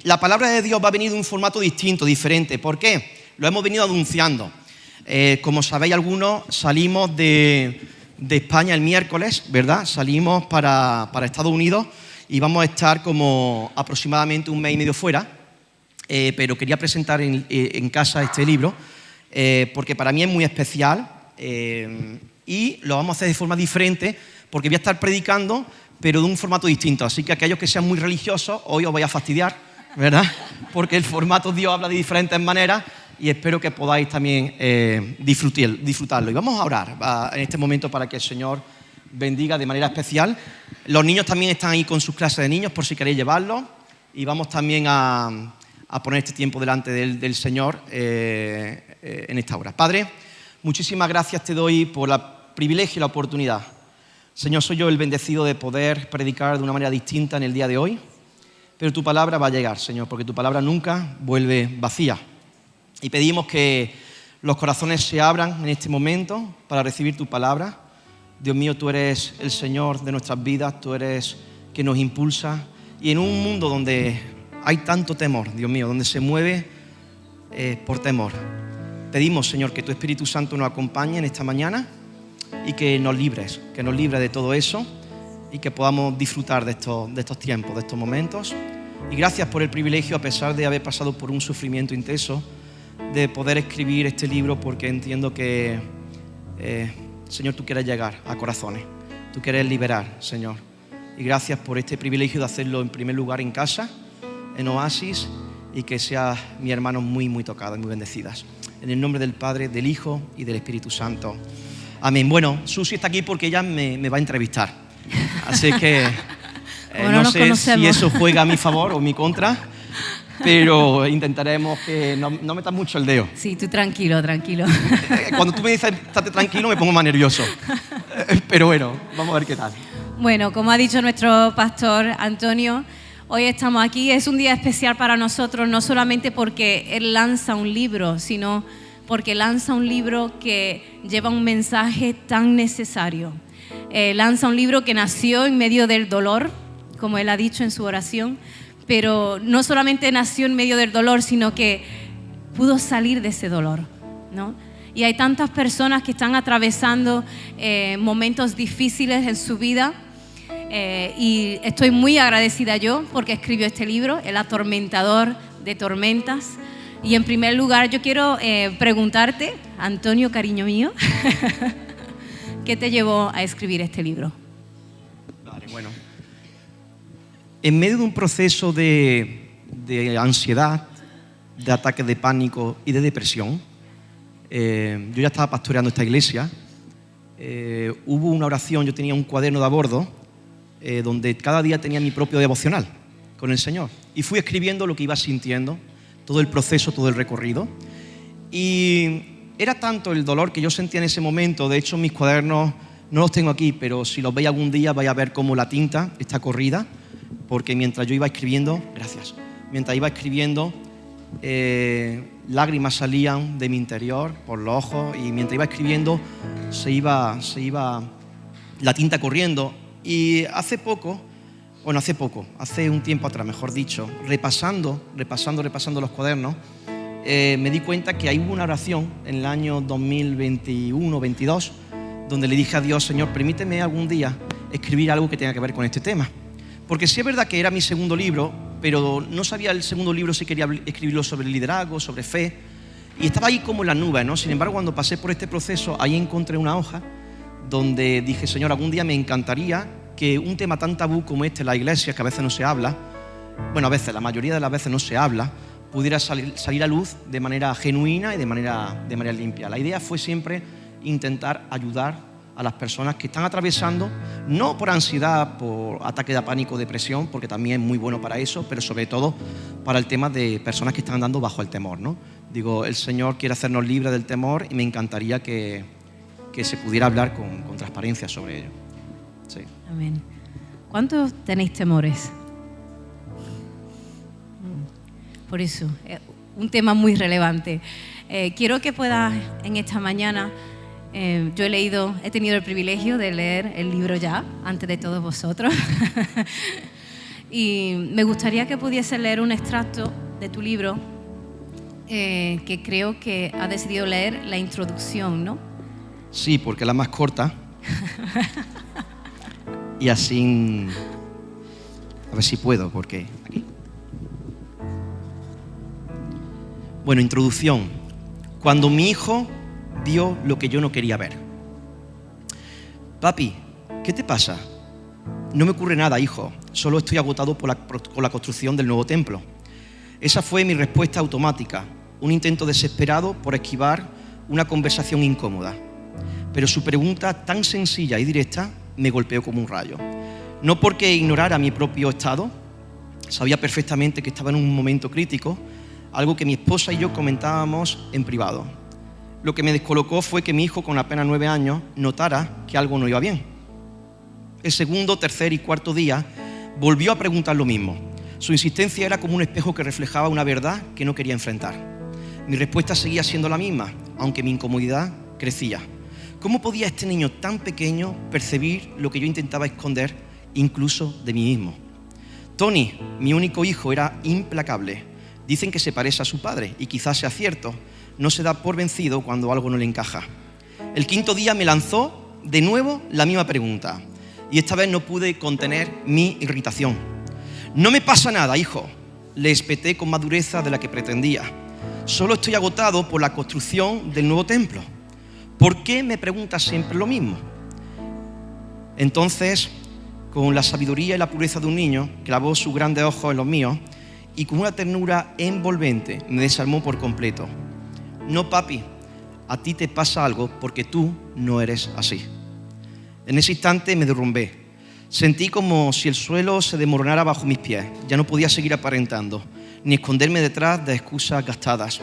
la palabra de Dios va a venir de un formato distinto, diferente. ¿Por qué? Lo hemos venido anunciando. Como sabéis algunos, salimos de España el miércoles, ¿verdad? Salimos para Estados Unidos y vamos a estar como aproximadamente un mes y medio fuera, pero quería presentar en casa este libro porque para mí es muy especial y lo vamos a hacer de forma diferente porque voy a estar predicando, pero de un formato distinto. Así que aquellos que sean muy religiosos, hoy os voy a fastidiar, ¿verdad? Porque el formato Dios habla de diferentes maneras y espero que podáis también disfrutarlo. Y vamos a orar en este momento para que el Señor bendiga de manera especial. Los niños también están ahí con sus clases de niños por si queréis llevarlos. Y vamos también a poner este tiempo delante del Señor en esta hora. Padre, muchísimas gracias te doy por el privilegio y la oportunidad. Señor, soy yo el bendecido de poder predicar de una manera distinta en el día de hoy. Pero tu palabra va a llegar, Señor, porque tu palabra nunca vuelve vacía. Y pedimos que los corazones se abran en este momento para recibir tu palabra. Dios mío, tú eres el Señor de nuestras vidas, tú eres quien nos impulsa. Y en un mundo donde hay tanto temor, Dios mío, donde se mueve por temor, pedimos, Señor, que tu Espíritu Santo nos acompañe en esta mañana y que nos libres de todo eso y que podamos disfrutar de estos tiempos, de estos momentos. Y gracias por el privilegio, a pesar de haber pasado por un sufrimiento intenso, de poder escribir este libro, porque entiendo que, Señor, tú quieres llegar a corazones, tú quieres liberar, Señor. Y gracias por este privilegio de hacerlo en primer lugar en casa, en Oasis, y que sea mi hermano muy, muy tocadas, muy bendecidas. En el nombre del Padre, del Hijo y del Espíritu Santo. Amén. Bueno, Susi está aquí porque ella me va a entrevistar. Así que no sé si eso juega a mi favor o mi contra, pero intentaremos que no metas mucho el dedo. Sí, tú tranquilo. Cuando tú me dices estate tranquilo me pongo más nervioso. Pero bueno, vamos a ver qué tal. Bueno, como ha dicho nuestro pastor Antonio, hoy estamos aquí. Es un día especial para nosotros, no solamente porque él lanza un libro, sino porque lanza un libro que lleva un mensaje tan necesario. Lanza un libro que nació en medio del dolor, como él ha dicho en su oración, pero no solamente nació en medio del dolor, sino que pudo salir de ese dolor, ¿no? Y hay tantas personas que están atravesando momentos difíciles en su vida y estoy muy agradecida yo porque escribió este libro, El atormentador de tormentas. Y en primer lugar yo quiero preguntarte, Antonio, cariño mío, ¿qué te llevó a escribir este libro? Vale, bueno. En medio de un proceso de ansiedad, de ataques de pánico y de depresión, yo ya estaba pastoreando esta iglesia. Hubo una oración, yo tenía un cuaderno de a bordo donde cada día tenía mi propio devocional con el Señor. Y fui escribiendo lo que iba sintiendo, todo el proceso, todo el recorrido. Y era tanto el dolor que yo sentía en ese momento. De hecho, mis cuadernos no los tengo aquí, pero si los veis algún día vais a ver cómo la tinta está corrida, porque mientras yo iba escribiendo, lágrimas salían de mi interior por los ojos y mientras iba escribiendo se iba la tinta corriendo. Y hace un tiempo atrás, mejor dicho, repasando los cuadernos, me di cuenta que hay una oración en el año 2021-22 donde le dije a Dios: Señor, permíteme algún día escribir algo que tenga que ver con este tema. Porque sí es verdad que era mi segundo libro, pero no sabía el segundo libro si quería escribirlo sobre liderazgo, sobre fe, y estaba ahí como en las nubes, ¿no? Sin embargo, cuando pasé por este proceso, ahí encontré una hoja donde dije: Señor, algún día me encantaría que un tema tan tabú como este en la iglesia, que a veces no se habla, bueno, a veces, la mayoría de las veces no se habla, pudiera salir a luz de manera genuina y de manera limpia. La idea fue siempre intentar ayudar a las personas que están atravesando, no por ansiedad, por ataque de pánico, depresión, porque también es muy bueno para eso, pero sobre todo para el tema de personas que están andando bajo el temor, ¿no? Digo, el Señor quiere hacernos libres del temor y me encantaría que se pudiera hablar con transparencia sobre ello. Sí. Amén. ¿Cuántos tenéis temores? Por eso, un tema muy relevante. Quiero que puedas en esta mañana, yo he tenido el privilegio de leer el libro ya, antes de todos vosotros. Y me gustaría que pudiese leer un extracto de tu libro, que creo que has decidido leer la introducción, ¿no? Sí, porque es la más corta. Y así, a ver si puedo, porque aquí. Bueno, introducción. Cuando mi hijo vio lo que yo no quería ver. Papi, ¿qué te pasa? No me ocurre nada, hijo. Solo estoy agotado con la construcción del nuevo templo. Esa fue mi respuesta automática, un intento desesperado por esquivar una conversación incómoda. Pero su pregunta tan sencilla y directa me golpeó como un rayo. No porque ignorara mi propio estado, sabía perfectamente que estaba en un momento crítico, algo que mi esposa y yo comentábamos en privado. Lo que me descolocó fue que mi hijo, con apenas 9 años, notara que algo no iba bien. El segundo, tercer y cuarto día volvió a preguntar lo mismo. Su insistencia era como un espejo que reflejaba una verdad que no quería enfrentar. Mi respuesta seguía siendo la misma, aunque mi incomodidad crecía. ¿Cómo podía este niño tan pequeño percibir lo que yo intentaba esconder, incluso de mí mismo? Tony, mi único hijo, era implacable. Dicen que se parece a su padre, y quizás sea cierto. No se da por vencido cuando algo no le encaja. El quinto día me lanzó de nuevo la misma pregunta, y esta vez no pude contener mi irritación. No me pasa nada, hijo, le espeté con más dureza de la que pretendía. Solo estoy agotado por la construcción del nuevo templo. ¿Por qué me preguntas siempre lo mismo? Entonces, con la sabiduría y la pureza de un niño, clavó sus grandes ojos en los míos y con una ternura envolvente me desarmó por completo. No, papi, a ti te pasa algo porque tú no eres así. En ese instante me derrumbé. Sentí como si el suelo se desmoronara bajo mis pies. Ya no podía seguir aparentando, ni esconderme detrás de excusas gastadas.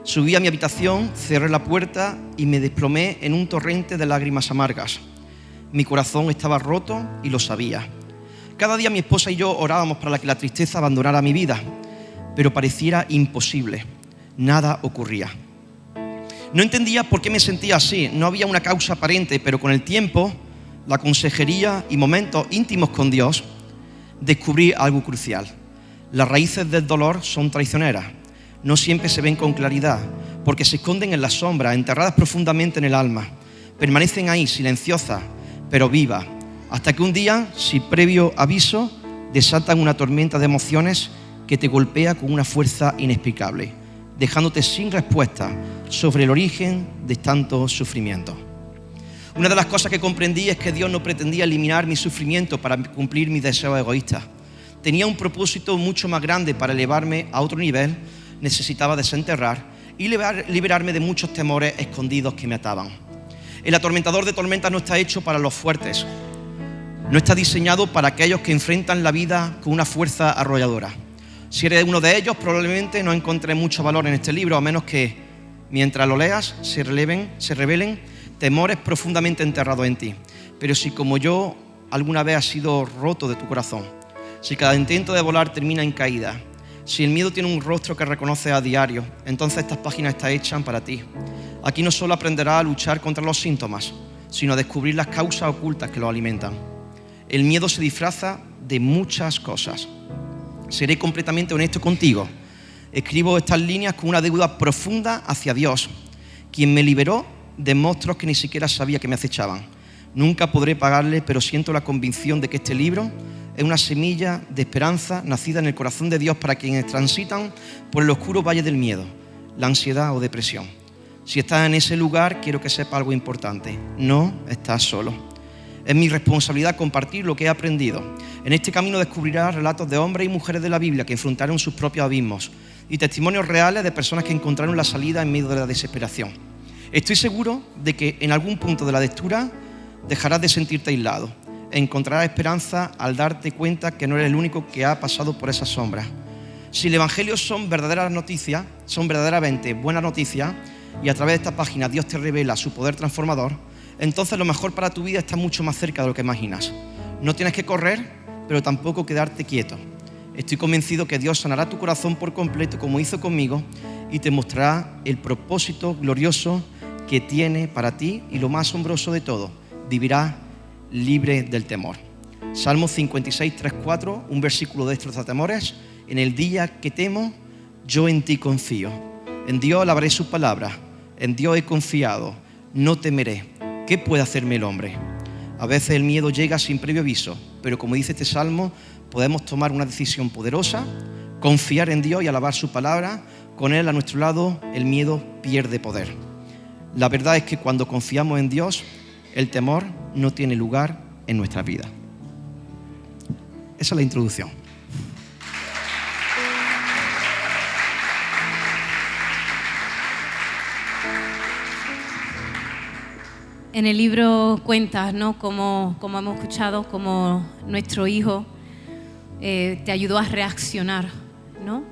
Subí a mi habitación, cerré la puerta y me desplomé en un torrente de lágrimas amargas. Mi corazón estaba roto y lo sabía. Cada día mi esposa y yo orábamos para que la tristeza abandonara mi vida, pero pareciera imposible. Nada ocurría. No entendía por qué me sentía así. No había una causa aparente, pero con el tiempo, la consejería y momentos íntimos con Dios, descubrí algo crucial. Las raíces del dolor son traicioneras. No siempre se ven con claridad, porque se esconden en la sombra, enterradas profundamente en el alma. Permanecen ahí, silenciosas, pero vivas, hasta que un día, sin previo aviso, desatan una tormenta de emociones que te golpea con una fuerza inexplicable, dejándote sin respuesta sobre el origen de tanto sufrimiento. Una de las cosas que comprendí es que Dios no pretendía eliminar mi sufrimiento para cumplir mis deseos egoístas. Tenía un propósito mucho más grande. Para elevarme a otro nivel, necesitaba desenterrar y liberarme de muchos temores escondidos que me ataban. El atormentador de tormentas no está hecho para los fuertes. No está diseñado para aquellos que enfrentan la vida con una fuerza arrolladora. Si eres uno de ellos, probablemente no encontré mucho valor en este libro, a menos que, mientras lo leas, se revelen temores profundamente enterrados en ti. Pero si, como yo, alguna vez has sido roto de tu corazón, si cada intento de volar termina en caída, si el miedo tiene un rostro que reconoces a diario, entonces estas páginas están hechas para ti. Aquí no solo aprenderás a luchar contra los síntomas, sino a descubrir las causas ocultas que los alimentan. El miedo se disfraza de muchas cosas. Seré completamente honesto contigo. Escribo estas líneas con una deuda profunda hacia Dios, quien me liberó de monstruos que ni siquiera sabía que me acechaban. Nunca podré pagarle, pero siento la convicción de que este libro es una semilla de esperanza nacida en el corazón de Dios para quienes transitan por el oscuro valle del miedo, la ansiedad o depresión. Si estás en ese lugar, quiero que sepas algo importante. No estás solo. Es mi responsabilidad compartir lo que he aprendido. En este camino descubrirás relatos de hombres y mujeres de la Biblia que enfrentaron sus propios abismos y testimonios reales de personas que encontraron la salida en medio de la desesperación. Estoy seguro de que en algún punto de la lectura dejarás de sentirte aislado. Encontrarás esperanza al darte cuenta que no eres el único que ha pasado por esas sombras. Si el Evangelio son verdaderas noticias, son verdaderamente buenas noticias, y a través de esta página Dios te revela su poder transformador, entonces lo mejor para tu vida está mucho más cerca de lo que imaginas. No tienes que correr, pero tampoco quedarte quieto. Estoy convencido que Dios sanará tu corazón por completo, como hizo conmigo, y te mostrará el propósito glorioso que tiene para ti, y lo más asombroso de todo, vivirás libre del temor. Salmo 56, 3, 4, un versículo de estos temores. En el día que temo, yo en ti confío. En Dios alabaré sus palabras. En Dios he confiado. No temeré. ¿Qué puede hacerme el hombre? A veces el miedo llega sin previo aviso, pero como dice este salmo, podemos tomar una decisión poderosa, confiar en Dios y alabar su palabra. Con Él a nuestro lado, el miedo pierde poder. La verdad es que cuando confiamos en Dios, el temor no tiene lugar en nuestra vida. Esa es la introducción. En el libro cuentas, ¿no? Como hemos escuchado, como nuestro hijo te ayudó a reaccionar, ¿no?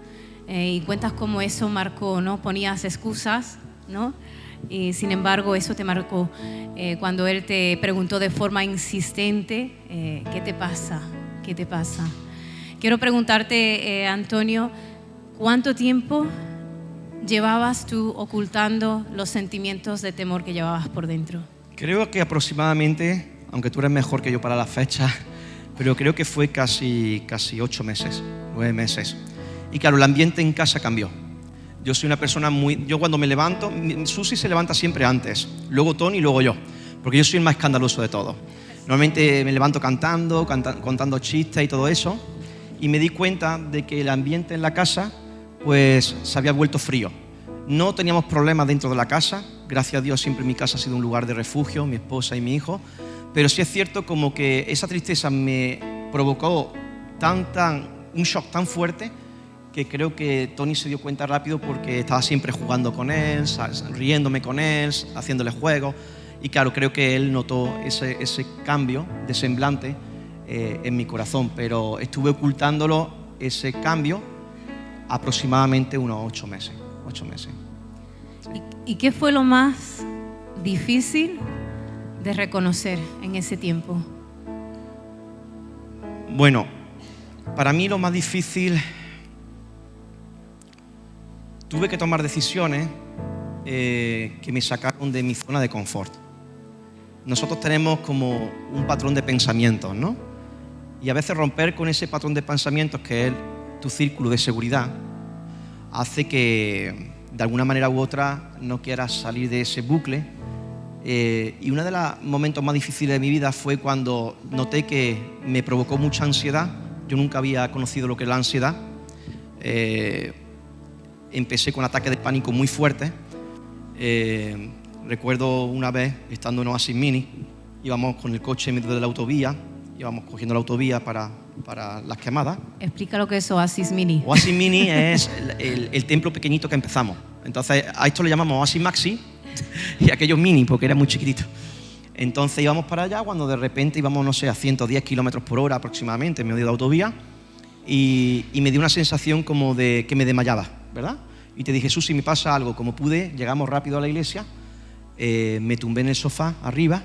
Y cuentas cómo eso marcó, ¿no? Ponías excusas, ¿no? Y sin embargo eso te marcó cuando él te preguntó de forma insistente, ¿qué te pasa? ¿Qué te pasa? Quiero preguntarte, Antonio, ¿cuánto tiempo llevabas tú ocultando los sentimientos de temor que llevabas por dentro? Creo que aproximadamente, aunque tú eres mejor que yo para la fecha, pero creo que fue casi 8 meses, 9 meses. Y claro, el ambiente en casa cambió. Yo soy una persona yo cuando me levanto, Susi se levanta siempre antes, luego Tony y luego yo, porque yo soy el más escandaloso de todos. Normalmente me levanto cantando, contando chistes y todo eso, y me di cuenta de que el ambiente en la casa pues se había vuelto frío. No teníamos problemas dentro de la casa, gracias a Dios siempre mi casa ha sido un lugar de refugio, mi esposa y mi hijo, pero sí es cierto como que esa tristeza me provocó un shock tan fuerte que creo que Tony se dio cuenta rápido porque estaba siempre jugando con él, riéndome con él, haciéndole juegos, y claro, creo que él notó ese cambio de semblante en mi corazón, pero estuve ocultándolo, ese cambio, aproximadamente unos 8 meses. 8 meses. Sí. ¿Y qué fue lo más difícil de reconocer en ese tiempo? Bueno, para mí lo más difícil, tuve que tomar decisiones que me sacaron de mi zona de confort. Nosotros tenemos como un patrón de pensamientos, ¿no? Y a veces romper con ese patrón de pensamientos, que es tu círculo de seguridad, hace que de alguna manera u otra no quieras salir de ese bucle. Y uno de los momentos más difíciles de mi vida fue cuando noté que me provocó mucha ansiedad. Yo nunca había conocido lo que es la ansiedad. Empecé con ataques de pánico muy fuertes. Recuerdo una vez, estando en Oasis Mini, íbamos con el coche en medio de la autovía, íbamos cogiendo la autovía para las quemadas. Explica lo que es Oasis Mini. Oasis Mini es el templo pequeñito que empezamos. Entonces a esto le llamamos Oasis Maxi y aquello mini porque era muy chiquitito. Entonces íbamos para allá cuando de repente íbamos, no sé, a 110 kilómetros por hora aproximadamente en medio de la autovía y me dio una sensación como de que me desmayaba, ¿verdad? Y te dije, Susi, me pasa algo. Como pude, llegamos rápido a la iglesia, me tumbé en el sofá arriba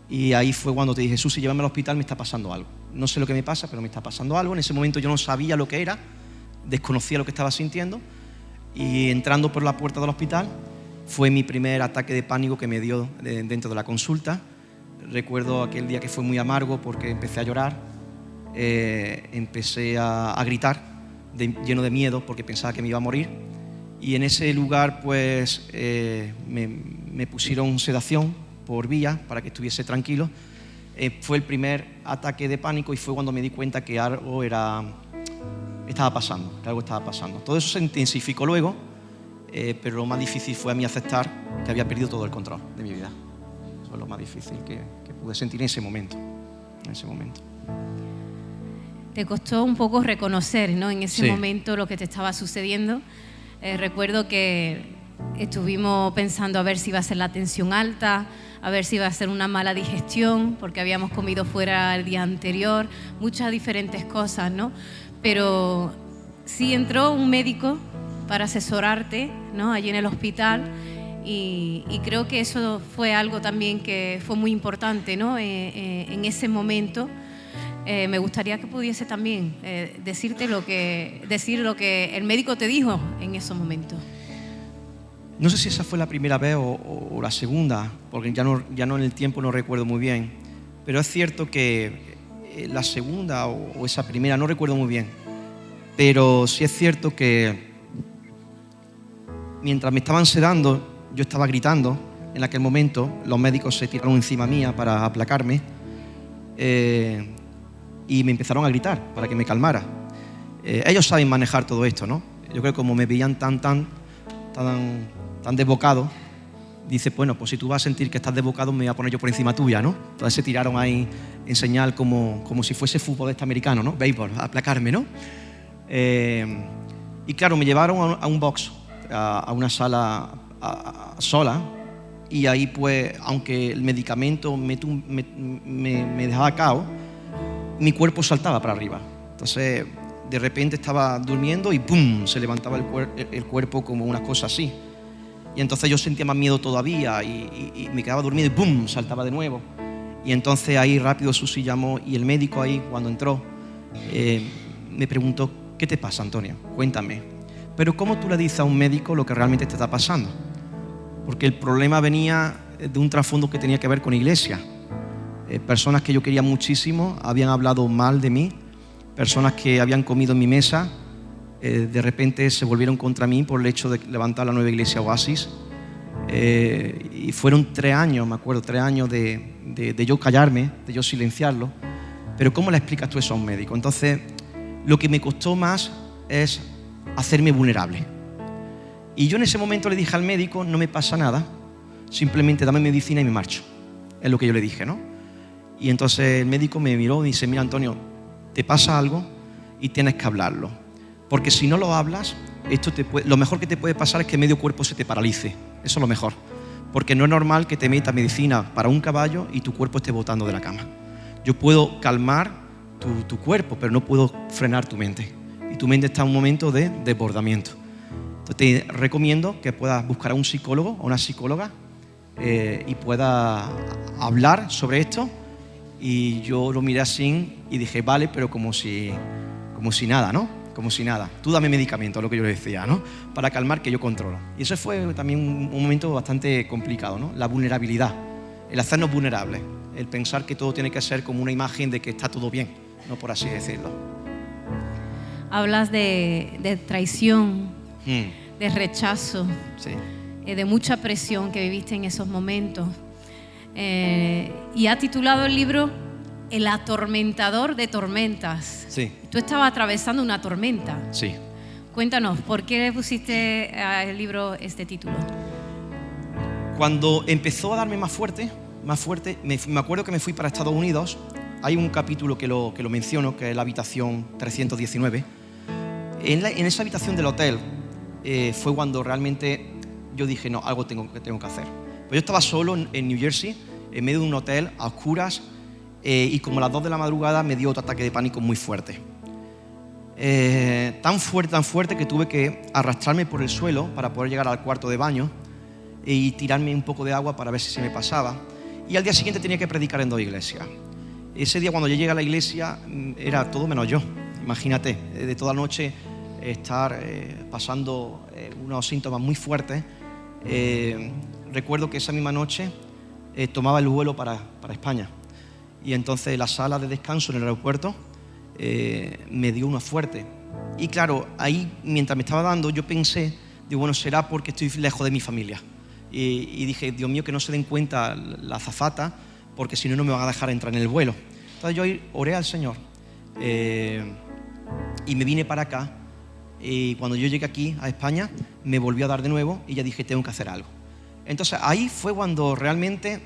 y ahí fue cuando te dije, Susi, llévame al hospital, me está pasando algo. No sé lo que me pasa, pero me está pasando algo. En ese momento yo no sabía lo que era, desconocía lo que estaba sintiendo y entrando por la puerta del hospital fue mi primer ataque de pánico que me dio dentro de la consulta. Recuerdo aquel día que fue muy amargo porque empecé a llorar, empecé a gritar lleno de miedo porque pensaba que me iba a morir y en ese lugar pues me pusieron sedación por vía para que estuviese tranquilo. Fue el primer ataque de pánico y fue cuando me di cuenta que algo estaba pasando, que algo estaba pasando. Todo eso se intensificó luego, pero lo más difícil fue a mí aceptar que había perdido todo el control de mi vida. Eso es lo más difícil que pude sentir en ese momento. Te costó un poco reconocer, ¿no? En ese Sí. momento lo que te estaba sucediendo. Recuerdo que estuvimos pensando a ver si iba a ser la tensión alta, a ver si iba a ser una mala digestión, porque habíamos comido fuera el día anterior, muchas diferentes cosas, ¿no? Pero sí entró un médico para asesorarte, ¿no? Allí en el hospital y creo que eso fue algo también que fue muy importante, ¿no? En ese momento. Me gustaría que pudiese también decir lo que el médico te dijo en esos momentos. No sé si esa fue la primera vez o la segunda, porque ya no en el tiempo no recuerdo muy bien, pero es cierto que la segunda o esa primera, no recuerdo muy bien. Pero sí es cierto que mientras me estaban sedando, yo estaba gritando. En aquel momento los médicos se tiraron encima mía para aplacarme y me empezaron a gritar para que me calmara. Ellos saben manejar todo esto, ¿no? Yo creo que como me veían tan desbocado, dice, bueno, pues si tú vas a sentir que estás desbocado, me voy a poner yo por encima tuya, ¿no? Entonces se tiraron ahí en señal como si fuese fútbol este americano, ¿no? Béisbol, a aplacarme, ¿no? Y claro, me llevaron a un box, a una sala sola, y ahí pues, aunque el medicamento me dejaba cao, mi cuerpo saltaba para arriba. Entonces, de repente estaba durmiendo y ¡pum!, se levantaba el cuerpo como una cosa así. Y entonces yo sentía más miedo todavía y me quedaba dormido y ¡pum!, saltaba de nuevo. Y entonces ahí rápido Susi llamó y el médico ahí, cuando entró, me preguntó, ¿qué te pasa, Antonio? Cuéntame. Pero ¿cómo tú le dices a un médico lo que realmente te está pasando? Porque el problema venía de un trasfondo que tenía que ver con iglesia. Personas que yo quería muchísimo habían hablado mal de mí, personas que habían comido en mi mesa, de repente se volvieron contra mí por el hecho de levantar la nueva iglesia Oasis. Y fueron 3 años, me acuerdo, 3 años de yo callarme, de yo silenciarlo. Pero ¿cómo le explicas tú eso a un médico? Entonces, lo que me costó más es hacerme vulnerable. Y yo en ese momento le dije al médico, no me pasa nada, simplemente dame medicina y me marcho. Es lo que yo le dije, ¿no? Y entonces el médico me miró y dice, mira, Antonio, te pasa algo y tienes que hablarlo. Porque si no lo hablas, lo mejor que te puede pasar es que medio cuerpo se te paralice. Eso es lo mejor. Porque no es normal que te metas medicina para un caballo y tu cuerpo esté botando de la cama. Yo puedo calmar tu cuerpo, pero no puedo frenar tu mente. Y tu mente está en un momento de desbordamiento. Entonces te recomiendo que puedas buscar a un psicólogo o una psicóloga y puedas hablar sobre esto. Y yo lo miré así y dije, vale, pero como si nada, ¿no? Como si nada. Tú dame medicamento, es lo que yo le decía, ¿no? Para calmar, que yo controlo. Y eso fue también un momento bastante complicado, ¿no? La vulnerabilidad, el hacernos vulnerables, el pensar que todo tiene que ser como una imagen de que está todo bien, no por así decirlo. Hablas de traición, de rechazo, sí. De mucha presión que viviste en esos momentos. Y ha titulado el libro El atormentador de tormentas. Sí. Tú estabas atravesando una tormenta. Sí. Cuéntanos, ¿por qué le pusiste al libro este título? Cuando empezó a darme más fuerte, me acuerdo que me fui para Estados Unidos. Hay un capítulo que lo menciono, que es la habitación 319. En esa habitación del hotel fue cuando realmente yo dije, no, algo tengo que hacer. Pues yo estaba solo en New Jersey, en medio de un hotel, a oscuras, y como a las 2 de la madrugada me dio otro ataque de pánico muy fuerte. Tan fuerte que tuve que arrastrarme por el suelo para poder llegar al cuarto de baño y tirarme un poco de agua para ver si se me pasaba. Y al día siguiente tenía que predicar en 2 iglesias. Ese día cuando yo llegué a la iglesia era todo menos yo. Imagínate, de toda la noche estar pasando unos síntomas muy fuertes. Recuerdo que esa misma noche tomaba el vuelo para España. Y entonces la sala de descanso en el aeropuerto me dio una fuerte. Y claro, ahí mientras me estaba dando yo pensé, digo, bueno, será porque estoy lejos de mi familia. Y dije, Dios mío, que no se den cuenta la azafata, porque si no, no me van a dejar entrar en el vuelo. Entonces yo oré al Señor y me vine para acá. Y cuando yo llegué aquí a España, me volvió a dar de nuevo y ya dije, tengo que hacer algo. Entonces ahí fue cuando realmente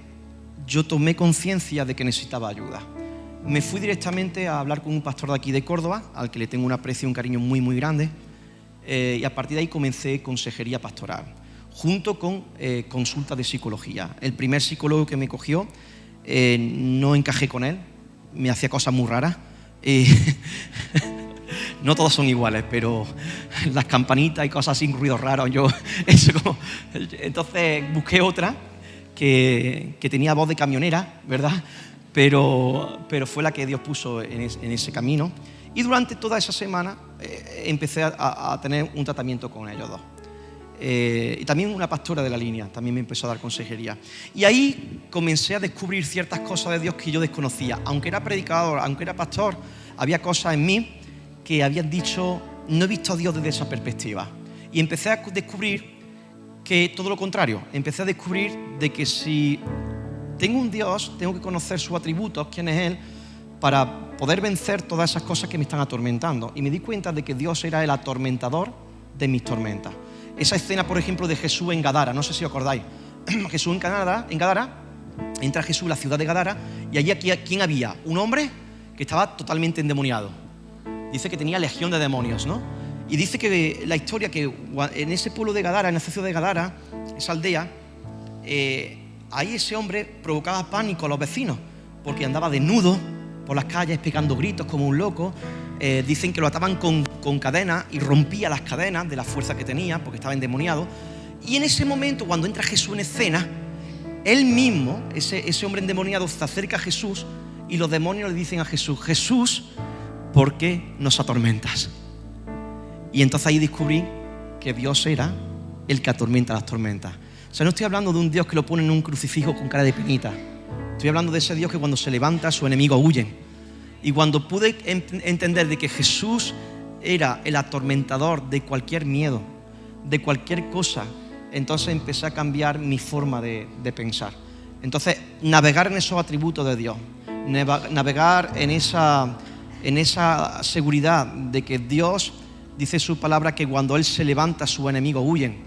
yo tomé conciencia de que necesitaba ayuda. Me fui directamente a hablar con un pastor de aquí de Córdoba, al que le tengo un aprecio y un cariño muy, muy grande. Y a partir de ahí comencé consejería pastoral, junto con consulta de psicología. El primer psicólogo que me cogió, no encajé con él, me hacía cosas muy raras. No todos son iguales, pero las campanitas y cosas sin ruidos raros, entonces busqué otra que tenía voz de camionera, ¿verdad? Pero fue la que Dios puso en ese camino. Y durante toda esa semana empecé a tener un tratamiento con ellos dos. y también una pastora de la línea, también me empezó a dar consejería. Y ahí comencé a descubrir ciertas cosas de Dios que yo desconocía. Aunque era predicador, aunque era pastor, había cosas en mí que habían dicho, no he visto a Dios desde esa perspectiva. Y empecé a descubrir que todo lo contrario, empecé a descubrir de que si tengo un Dios, tengo que conocer sus atributos, quién es Él, para poder vencer todas esas cosas que me están atormentando. Y me di cuenta de que Dios era el atormentador de mis tormentas. Esa escena, por ejemplo, de Jesús en Gadara, no sé si os acordáis. Jesús en Gadara, entra Jesús en la ciudad de Gadara, y allí ¿quién había? Un hombre que estaba totalmente endemoniado. Dice que tenía legión de demonios, ¿no? Y dice que la historia que en ese pueblo de Gadara, en esa ciudad de Gadara, esa aldea, ahí ese hombre provocaba pánico a los vecinos, porque andaba desnudo por las calles pegando gritos como un loco. Dicen que lo ataban con cadenas y rompía las cadenas de la fuerza que tenía porque estaba endemoniado. Y en ese momento, cuando entra Jesús en escena, él mismo, ese hombre endemoniado, se acerca a Jesús y los demonios le dicen a Jesús: Jesús, ¿por qué nos atormentas? Y entonces ahí descubrí que Dios era el que atormenta las tormentas. O sea, no estoy hablando de un Dios que lo pone en un crucifijo con cara de penita. Estoy hablando de ese Dios que cuando se levanta sus enemigos huyen. Y cuando pude entender de que Jesús era el atormentador de cualquier miedo, de cualquier cosa, entonces empecé a cambiar mi forma de pensar. Entonces, navegar en esos atributos de Dios, navegar en esa seguridad de que Dios dice su palabra que cuando Él se levanta sus enemigos huyen,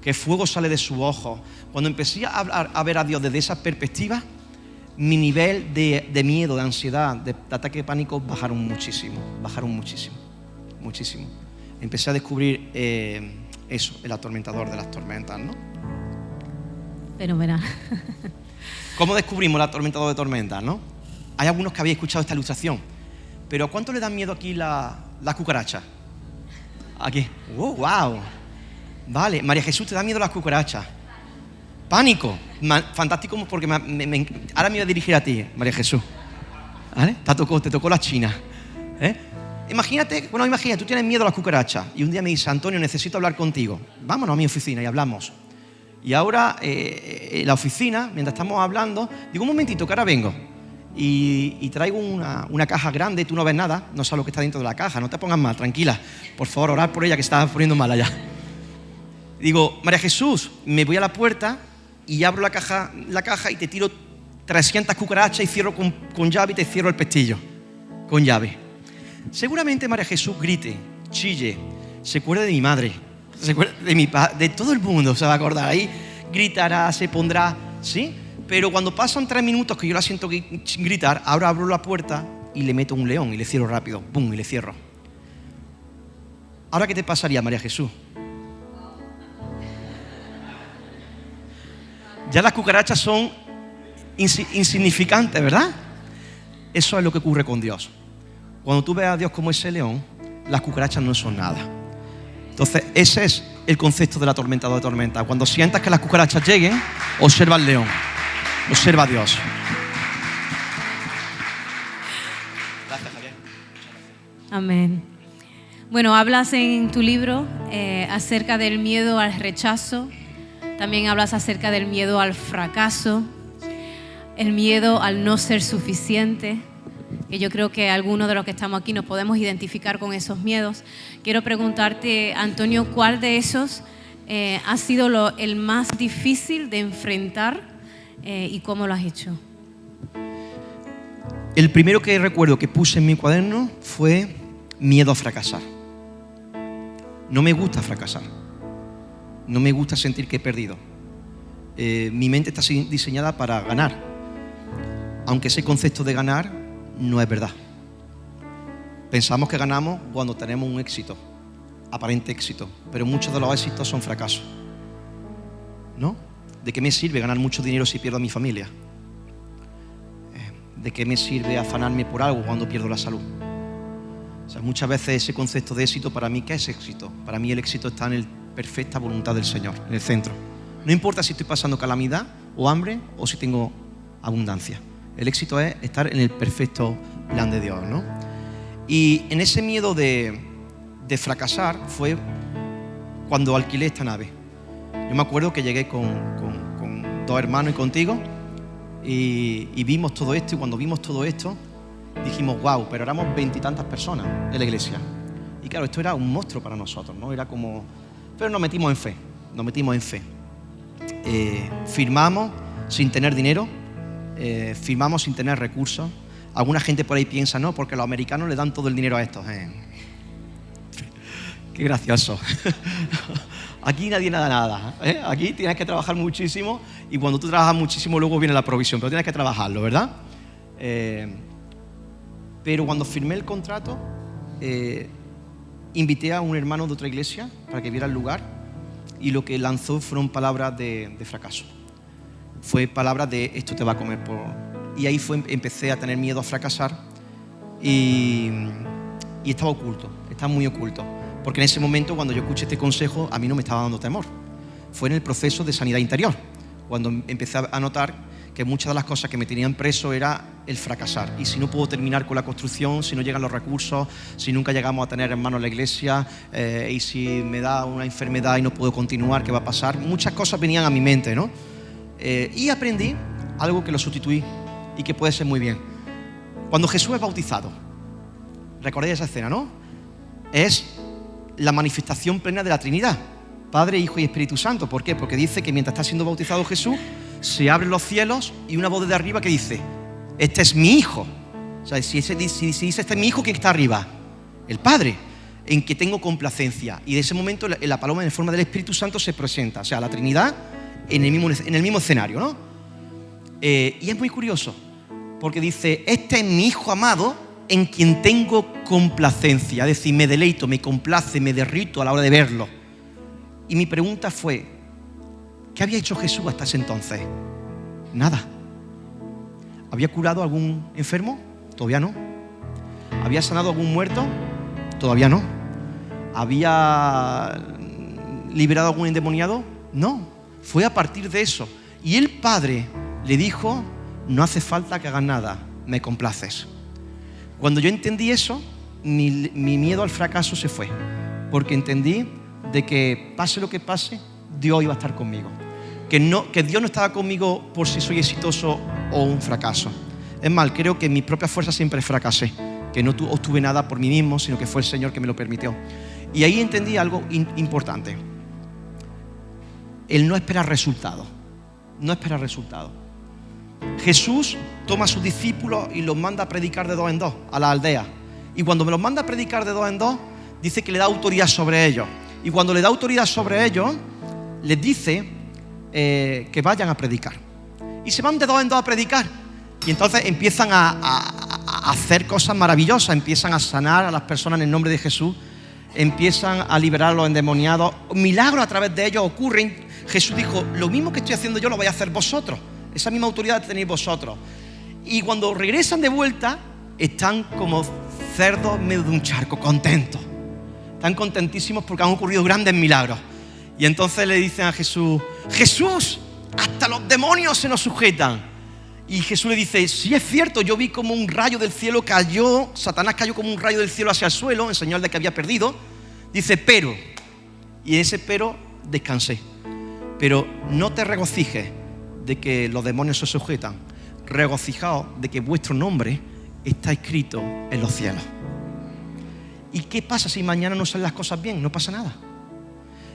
que fuego sale de sus ojos. Cuando empecé a ver a Dios desde esa perspectiva, mi nivel de miedo, de ansiedad, de ataque de pánico bajaron muchísimo. Empecé a descubrir eso, el atormentador de las tormentas, ¿no? Fenomenal. ¿Cómo descubrimos el atormentador de tormentas, no? Hay algunos que habéis escuchado esta ilustración, pero ¿a cuánto le dan miedo aquí la cucaracha? Aquí. ¡Wow! Vale, María Jesús, ¿te da miedo las cucarachas? Pánico. Fantástico, porque ahora me voy a dirigir a ti, María Jesús. ¿Vale? Te tocó la china. Imagínate, tú tienes miedo a las cucarachas y un día me dice: Antonio, necesito hablar contigo. Vámonos a mi oficina y hablamos. Y ahora, en la oficina, mientras estamos hablando, digo: un momentito, que ahora vengo. Y traigo una caja grande, tú no ves nada, no sabes lo que está dentro de la caja, no te pongas mal, tranquila. Por favor, orad por ella que se está poniendo mal allá. Digo: María Jesús, me voy a la puerta y abro la caja y te tiro 300 cucarachas y cierro con llave y te cierro el pestillo con llave. Seguramente María Jesús grite, chille, se acuerde de mi madre, se acuerde de mi padre, de todo el mundo se va a acordar. Ahí gritará, se pondrá, ¿sí? Pero cuando pasan 3 minutos que yo la siento gritar, ahora abro la puerta y le meto un león y le cierro rápido, ¡pum!, y le cierro. ¿Ahora qué te pasaría, María Jesús? Ya las cucarachas son insignificantes, ¿verdad? Eso es lo que ocurre con Dios. Cuando tú ves a Dios como ese león, las cucarachas no son nada. Entonces, ese es el concepto del atormentador de tormenta. Cuando sientas que las cucarachas lleguen, observa al león, observa a Dios. Gracias, Javier. Amén. Bueno, hablas en tu libro acerca del miedo al rechazo. También hablas acerca del miedo al fracaso, el miedo al no ser suficiente, que yo creo que algunos de los que estamos aquí nos podemos identificar con esos miedos. Quiero preguntarte, Antonio, ¿cuál de esos ha sido el más difícil de enfrentar y cómo lo has hecho? El primero que recuerdo que puse en mi cuaderno fue miedo a fracasar. No me gusta fracasar. No me gusta sentir que he perdido. Mi mente está diseñada para ganar, aunque ese concepto de ganar no es verdad. Pensamos que ganamos cuando tenemos un éxito, aparente éxito, pero muchos de los éxitos son fracasos, ¿no? ¿De qué me sirve ganar mucho dinero si pierdo a mi familia? ¿De qué me sirve afanarme por algo cuando pierdo la salud? O sea, muchas veces ese concepto de éxito, para mí, ¿qué es éxito? Para mí el éxito está en el perfecta voluntad del Señor, en el centro. No importa si estoy pasando calamidad o hambre o si tengo abundancia. El éxito es estar en el perfecto plan de Dios, ¿no? Y en ese miedo de fracasar fue cuando alquilé esta nave. Yo me acuerdo que llegué con 2 hermanos y contigo y vimos todo esto, y cuando vimos todo esto dijimos, wow, pero éramos 20 y tantas personas en la iglesia. Y claro, esto era un monstruo para nosotros, ¿no? Era como... Pero nos metimos en fe. Firmamos sin tener dinero, firmamos sin tener recursos. Alguna gente por ahí piensa, no, porque los americanos le dan todo el dinero a estos. Qué gracioso. Aquí nadie da nada. Aquí tienes que trabajar muchísimo y cuando tú trabajas muchísimo luego viene la provisión, pero tienes que trabajarlo, ¿verdad? Pero cuando firmé el contrato, invité a un hermano de otra iglesia para que viera el lugar y lo que lanzó fueron palabras de fracaso. Fue palabras de esto te va a comer por... Y ahí empecé a tener miedo a fracasar y estaba oculto, estaba muy oculto. Porque en ese momento, cuando yo escuché este consejo, a mí no me estaba dando temor. Fue en el proceso de sanidad interior, cuando empecé a notar que muchas de las cosas que me tenían preso era el fracasar. Y si no puedo terminar con la construcción, si no llegan los recursos, si nunca llegamos a tener hermanos en la iglesia, y si me da una enfermedad y no puedo continuar, ¿qué va a pasar? Muchas cosas venían a mi mente, ¿no? Y aprendí algo que lo sustituí y que puede ser muy bien. Cuando Jesús es bautizado, recordáis esa escena, ¿no? Es la manifestación plena de la Trinidad, Padre, Hijo y Espíritu Santo. ¿Por qué? Porque dice que mientras está siendo bautizado Jesús, se abren los cielos y una voz desde arriba que dice, este es mi Hijo. O sea, si dice este es mi Hijo, ¿quién está arriba? El Padre, en que tengo complacencia. Y de ese momento la paloma en forma del Espíritu Santo se presenta, o sea, la Trinidad en el mismo escenario, ¿no? Y es muy curioso, porque dice, este es mi Hijo amado, en quien tengo complacencia, es decir, me deleito, me complace, me derrito a la hora de verlo. Y mi pregunta fue, ¿qué había hecho Jesús hasta ese entonces? Nada. ¿Había curado a algún enfermo? Todavía no. ¿Había sanado a algún muerto? Todavía no. ¿Había liberado a algún endemoniado? No. Fue a partir de eso. Y el Padre le dijo, no hace falta que hagas nada, me complaces. Cuando yo entendí eso, mi miedo al fracaso se fue, porque entendí de que pase lo que pase, Dios iba a estar conmigo. Que Dios no estaba conmigo por si soy exitoso o un fracaso. Es más, creo que en mis propias fuerzas siempre fracasé, que no obtuve nada por mí mismo, sino que fue el Señor que me lo permitió. Y ahí entendí algo importante. El no esperar resultados. No esperar resultados. Jesús toma a sus discípulos y los manda a predicar de 2 en 2 a la aldea. Y cuando me los manda a predicar de 2 en 2, dice que le da autoridad sobre ellos. Y cuando le da autoridad sobre ellos, les dice que vayan a predicar. Y se van de 2 en 2 a predicar. Y entonces empiezan a hacer cosas maravillosas. Empiezan a sanar a las personas en el nombre de Jesús. Empiezan a liberar a los endemoniados. Milagros a través de ellos ocurren. Jesús dijo, lo mismo que estoy haciendo yo lo vais a hacer vosotros. Esa misma autoridad tenéis vosotros. Y cuando regresan de vuelta, están como cerdos en medio de un charco, contentos. Están contentísimos porque han ocurrido grandes milagros. Y entonces le dicen a Jesús, Jesús, hasta los demonios se nos sujetan. Y Jesús le dice, sí es cierto, yo vi como un rayo del cielo cayó, Satanás cayó como un rayo del cielo hacia el suelo, en señal de que había perdido. Dice, pero, y en ese pero descansé. Pero no te regocijes de que los demonios se sujetan, regocijaos de que vuestro nombre está escrito en los cielos. ¿Y qué pasa si mañana no salen las cosas bien? No pasa nada.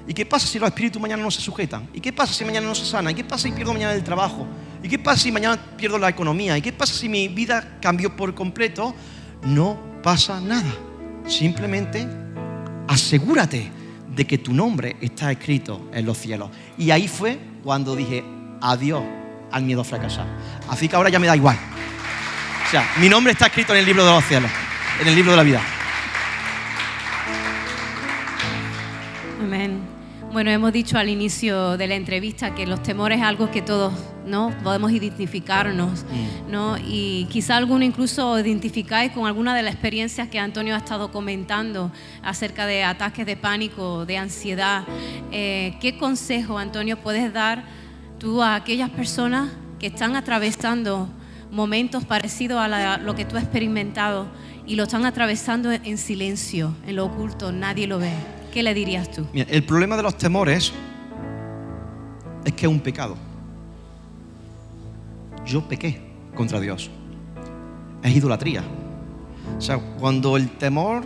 ¿Y qué pasa si los espíritus mañana no se sujetan? ¿Y qué pasa si mañana no se sanan? ¿Y qué pasa si pierdo mañana el trabajo? ¿Y qué pasa si mañana pierdo la economía? ¿Y qué pasa si mi vida cambió por completo? No pasa nada. Simplemente asegúrate de que tu nombre está escrito en los cielos. Y ahí fue cuando dije, adiós al miedo a fracasar. Así que ahora ya me da igual. O sea, mi nombre está escrito en el libro de los cielos, en el libro de la vida. Amén. Bueno, hemos dicho al inicio de la entrevista que los temores es algo que todos, ¿no?, podemos identificarnos, ¿no? Y quizá alguno incluso identificáis con alguna de las experiencias que Antonio ha estado comentando acerca de ataques de pánico, de ansiedad. ¿Qué consejo, Antonio, puedes dar tú a aquellas personas que están atravesando momentos parecidos a lo que tú has experimentado y lo están atravesando en silencio, en lo oculto, nadie lo ve? ¿qué le dirías tú? Mira, el problema de los temores es que es un pecado. Yo pequé contra Dios. Es idolatría. O sea, cuando el temor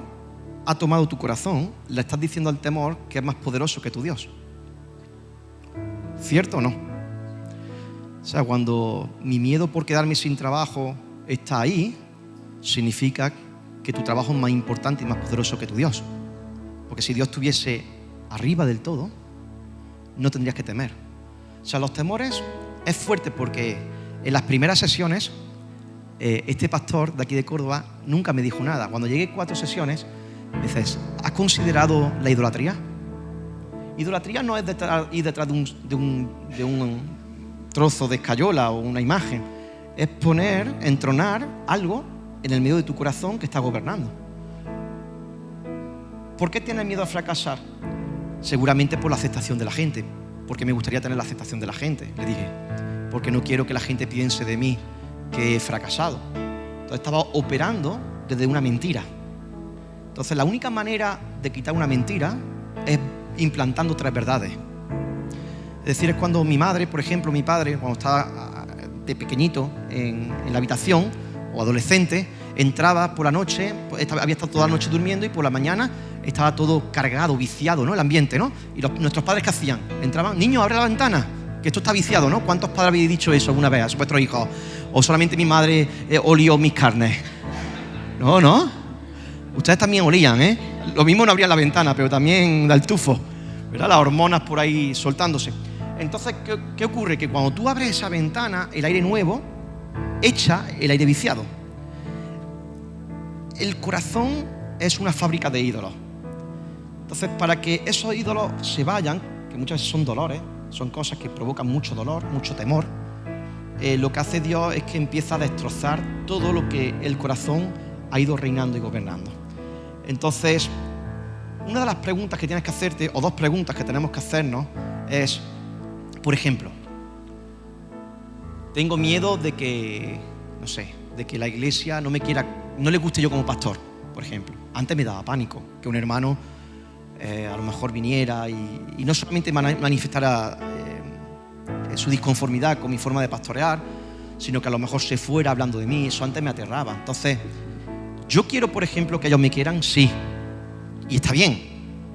ha tomado tu corazón, le estás diciendo al temor que es más poderoso que tu Dios. ¿Cierto o no? O sea, cuando mi miedo por quedarme sin trabajo está ahí, significa que tu trabajo es más importante y más poderoso que tu Dios. Porque si Dios estuviese arriba del todo, no tendrías que temer. O sea, los temores es fuerte porque en las primeras sesiones, este pastor de aquí de Córdoba nunca me dijo nada. Cuando llegué 4 sesiones, me dices, ¿has considerado la idolatría? Idolatría no es ir detrás de un trozo de escayola o una imagen. Es entronar algo en el medio de tu corazón que está gobernando. ¿Por qué tienes miedo a fracasar? Seguramente por la aceptación de la gente, porque me gustaría tener la aceptación de la gente, le dije, porque no quiero que la gente piense de mí que he fracasado. Entonces estaba operando desde una mentira. Entonces la única manera de quitar una mentira es implantando 3 verdades. Es decir, es cuando mi madre, por ejemplo, mi padre, cuando estaba de pequeñito en la habitación o adolescente, entraba por la noche, había estado toda la noche durmiendo y por la mañana estaba todo cargado, viciado, ¿no? El ambiente, ¿no? Y nuestros padres, ¿qué hacían? Entraban, niño, abre la ventana, que esto está viciado, ¿no? ¿Cuántos padres habéis dicho eso alguna vez a vuestros hijos? O solamente mi madre olió mis carnes. No. Ustedes también olían, ¿eh? Lo mismo no abrían la ventana, pero también da el tufo, ¿verdad? Las hormonas por ahí soltándose. Entonces, ¿qué ocurre? Que cuando tú abres esa ventana, el aire nuevo echa el aire viciado. El corazón es una fábrica de ídolos. Entonces, para que esos ídolos se vayan, que muchas veces son dolores, son cosas que provocan mucho dolor, mucho temor, lo que hace Dios es que empieza a destrozar todo lo que el corazón ha ido reinando y gobernando. Entonces, una de las preguntas que tienes que hacerte, o 2 preguntas que tenemos que hacernos, es, por ejemplo, tengo miedo de que, no sé, de que la iglesia no le guste yo como pastor, por ejemplo. Antes me daba pánico que un hermano a lo mejor viniera y no solamente manifestara su disconformidad con mi forma de pastorear, sino que a lo mejor se fuera hablando de mí. Eso antes me aterraba. Entonces, yo quiero, por ejemplo, que ellos me quieran, sí, y está bien,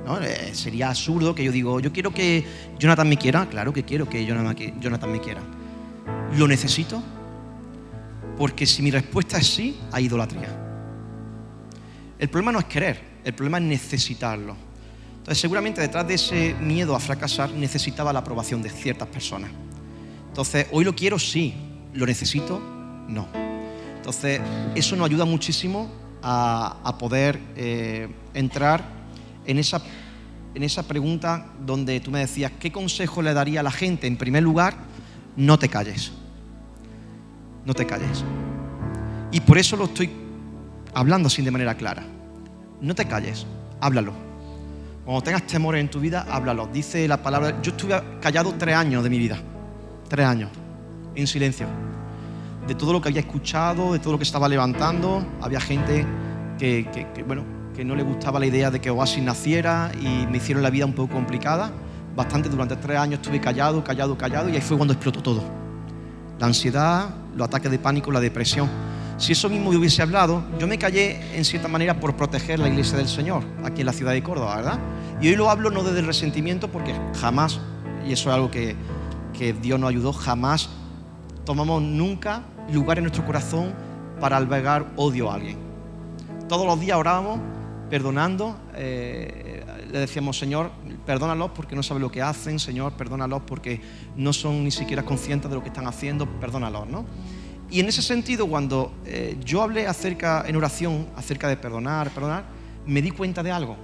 ¿no? Sería absurdo que yo quiero que Jonathan me quiera. Claro que quiero que Jonathan me quiera. ¿Lo necesito? Porque si mi respuesta es sí, hay idolatría. El problema no es querer, el problema es necesitarlo. Entonces, seguramente detrás de ese miedo a fracasar necesitaba la aprobación de ciertas personas. Entonces, hoy lo quiero, sí. ¿Lo necesito? No. Entonces, eso nos ayuda muchísimo a poder entrar en esa pregunta donde tú me decías, ¿qué consejo le daría a la gente? En primer lugar, no te calles. No te calles. Y por eso lo estoy hablando así de manera clara. No te calles, háblalo. Cuando tengas temores en tu vida, háblalo. Dice la palabra, yo estuve callado 3 años de mi vida. 3 años, en silencio. De todo lo que había escuchado, de todo lo que estaba levantando, había gente que no le gustaba la idea de que Oasis naciera y me hicieron la vida un poco complicada. Durante 3 años estuve callado y ahí fue cuando explotó todo. La ansiedad, los ataques de pánico, la depresión. Si eso mismo yo hubiese hablado, yo me callé en cierta manera por proteger la iglesia del Señor, aquí en la ciudad de Córdoba, ¿verdad? Y hoy lo hablo no desde el resentimiento, porque jamás, y eso es algo que Dios nos ayudó, jamás tomamos nunca lugar en nuestro corazón para albergar odio a alguien. Todos los días orábamos, perdonando, le decíamos, Señor, perdónalos porque no saben lo que hacen, Señor, perdónalos porque no son ni siquiera conscientes de lo que están haciendo, perdónalos, ¿no? Y en ese sentido, cuando yo hablé en oración acerca de perdonar, me di cuenta de algo,